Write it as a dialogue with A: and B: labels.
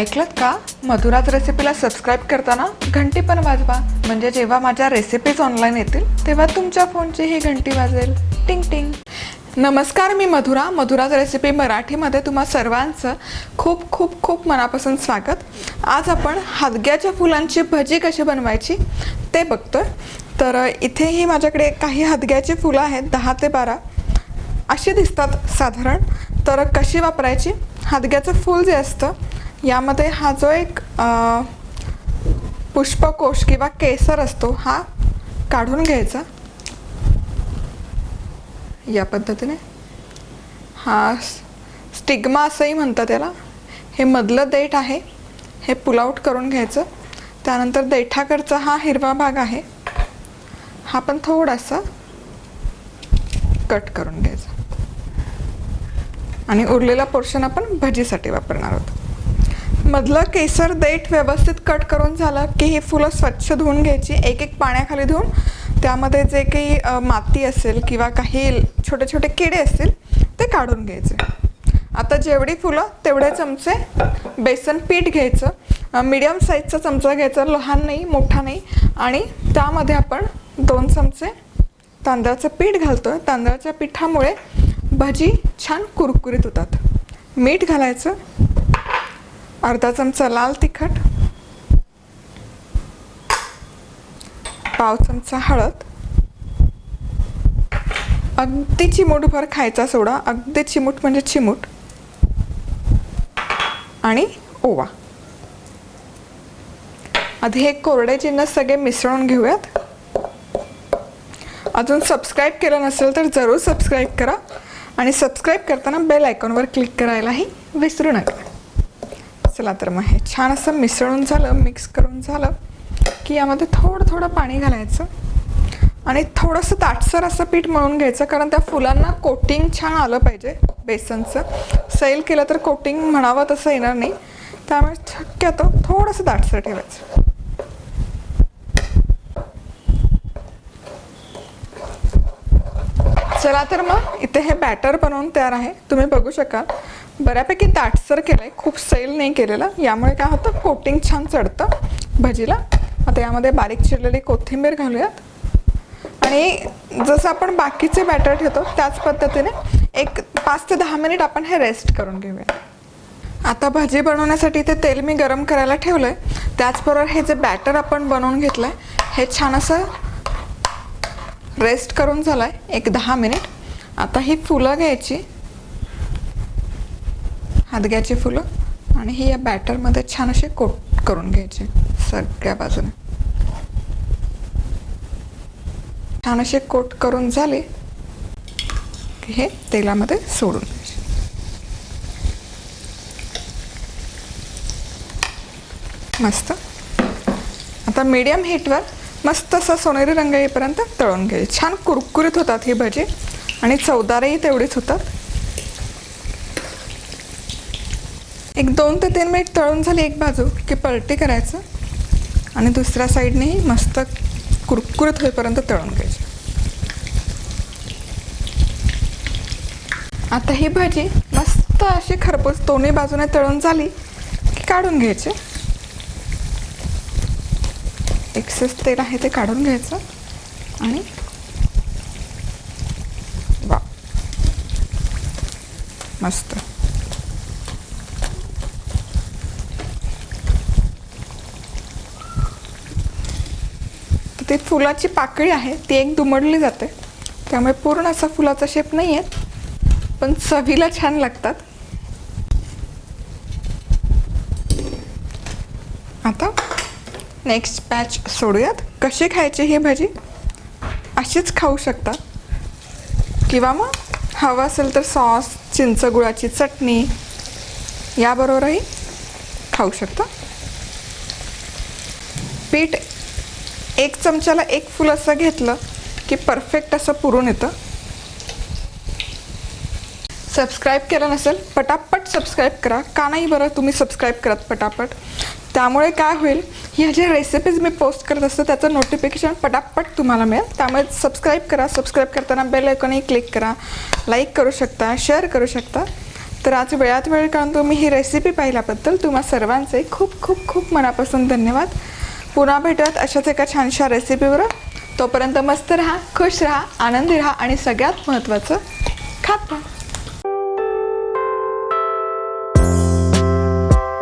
A: ऐकलत का? मधुराज रेसिपीला सबस्क्राईब करताना घंटी पण वाजवा, म्हणजे जेव्हा माझ्या रेसिपीज ऑनलाईन येतील तेव्हा तुमच्या फोनची ही घंटी वाजेल. टिंग टिंग. नमस्कार, मी मधुराज रेसिपी मराठीमध्ये तुम्हा सर्वांचं खूप खूप खूप मनापासून स्वागत. आज आपण हादग्याच्या फुलांची भजी कशी बनवायची ते बघतोय. तर इथेही माझ्याकडे काही हादग्याची फुलं आहेत, 10 ते 12 अशी दिसतात साधारण. तर कशी वापरायची? हादग्याचं फूल जे असतं यामध्ये हा जो एक पुष्पकोश किंवा केसर असतो हा काढून घ्यायचा या पद्धतीने. हा स्टिग्मा असंही म्हणतात त्याला. हे मधलं देठ आहे, हे पुल आउट करून घ्यायचं. त्यानंतर देठाकडचा हा हिरवा भाग आहे, हा पण थोडासा कट करून घ्यायचा आणि उरलेला पोर्शन आपण भजीसाठी वापरणार आहोत. मधलं केसर देठ व्यवस्थित कट करून झालं की ही फुलं स्वच्छ धुवून घ्यायची, एक एक पाण्याखाली धुवून. त्यामध्ये जे काही माती असेल किंवा काही छोटे छोटे किडे असतील ते काढून घ्यायचे. आता जेवढी फुलं तेवढे चमचे बेसन पीठ घ्यायचं. मीडियम साईजचा चमचा घ्यायचा, लहान नाही मोठा नाही. आणि त्यामध्ये आपण 2 चमचे तांदळाचं पीठ घालतोय. तांदळाच्या पिठामुळे भजी छान कुरकुरीत होतात. मीठ घालायचं, अर्धा चमचा लाल तिखट, पाव चमचा हळद, अगदी चिमूटभर खायचा सोडा, अगदी चिमूट म्हणजे चिमूट, आणि ओवा. आधी हे कोरडे जिन्नस सगळे मिसळून घेऊयात. अजून सबस्क्राईब केलं नसेल तर जरूर सबस्क्राईब करा आणि सबस्क्राईब करताना बेल आयकॉनवर क्लिक करायलाही विसरू नका. चला तर मग हे छान असं मिसळून झालं, मिक्स करून झालं की यामध्ये थोडं थोडं पाणी घालायचं आणि थोडंसं दाटसर असं पीठ मळून घ्यायचं, कारण त्या फुलांना कोटिंग छान आलं पाहिजे बेसनचं. सैल केलं तर कोटिंग म्हणावं तसं येणार नाही, त्यामुळे शक्यतो थोडंसं दाटसर ठेवायचं. चला तर मग इथे हे बॅटर बनवून तयार आहे. तुम्ही बघू शकाल बऱ्यापैकी दाटसर केलं आहे, खूप सैल नाही केलेलं. यामुळे काय होतं, कोटिंग छान चढतं भजीला. आता यामध्ये बारीक चिरलेली कोथिंबीर घालूयात आणि जसं आपण बाकीचे बॅटर ठेवतो त्याच पद्धतीने एक 5 ते 10 मिनिट आपण हे रेस्ट करून घेऊया. आता भजी बनवण्यासाठी इथे तेल मी गरम करायला ठेवलं आहे. त्याचबरोबर हे जे बॅटर आपण बनवून घेतलं आहे हे छान असं रेस्ट करून झालं आहे एक 10 मिनिट. आता ही फुलं घ्यायची, हादग्याची फुलं, आणि ही या बॅटरमध्ये छान असे कोट करून घ्यायचे सगळ्या बाजूने. छान असे कोट करून झाले की हे तेलामध्ये सोडून द्यायचे. मस्त. आता मीडियम हीटवर मस्त असं सोनेरी रंग येईपर्यंत तळून घ्यायचे. छान कुरकुरीत होतात ही भजी आणि चवदारही तेवढीच होतात. एक 2 ते 3 मिनिट तळून झाली एक बाजू की पलटी करायचं आणि दुसऱ्या साईडनेही मस्त कुरकुरीत होईपर्यंत तळून घ्यायची. आता ही भजी मस्त अशी खरपूस दोन्ही बाजूने तळून झाली की काढून घ्यायचे. एक्सेस तेल आहे ते काढून घ्यायचं आणि वा, मस्त. ती फुलाची पाकळी आहे ती एक दुमडली जाते, त्यामुळे पूर्ण असा फुलाचा शेप नाही आहे, पण चवीला छान लागतात. आता नेक्स्ट बॅच सोडूयात. कशी खायची ही भजी? अशीच खाऊ शकता किंवा मग हवं असेल तर सॉस, चिंच गुळाची चटणी याबरोबरही खाऊ शकता. पीठ 1 चमच्याला 1 फूल असं घेतलं की परफेक्ट असं पुरून येतं. सबस्क्राईब केलं नसेल पटापट सबस्क्राईब करा. का नाही बरं तुम्ही सबस्क्राईब करत पटापट? त्यामुळे काय होईल, ह्या ज्या रेसिपीज मी पोस्ट करत असते त्याचं नोटिफिकेशन पटापट तुम्हाला मिळेल. त्यामुळे सबस्क्राईब करा. सबस्क्राईब करताना बेल आयकॉनही क्लिक करा. लाईक करू शकता, शेअर करू शकता. तर आज वेळात वेळ काढून तुम्ही ही रेसिपी पाहिल्याबद्दल तुम्हा सर्वांचे खूप खूप खूप मनापासून धन्यवाद. पुन्हा भेटूयात अशाच एका छानशा रेसिपीवर. तोपर्यंत मस्त राहा, खुश राहा, आनंदी राहा आणि सगळ्यात महत्त्वाचं खात राहा.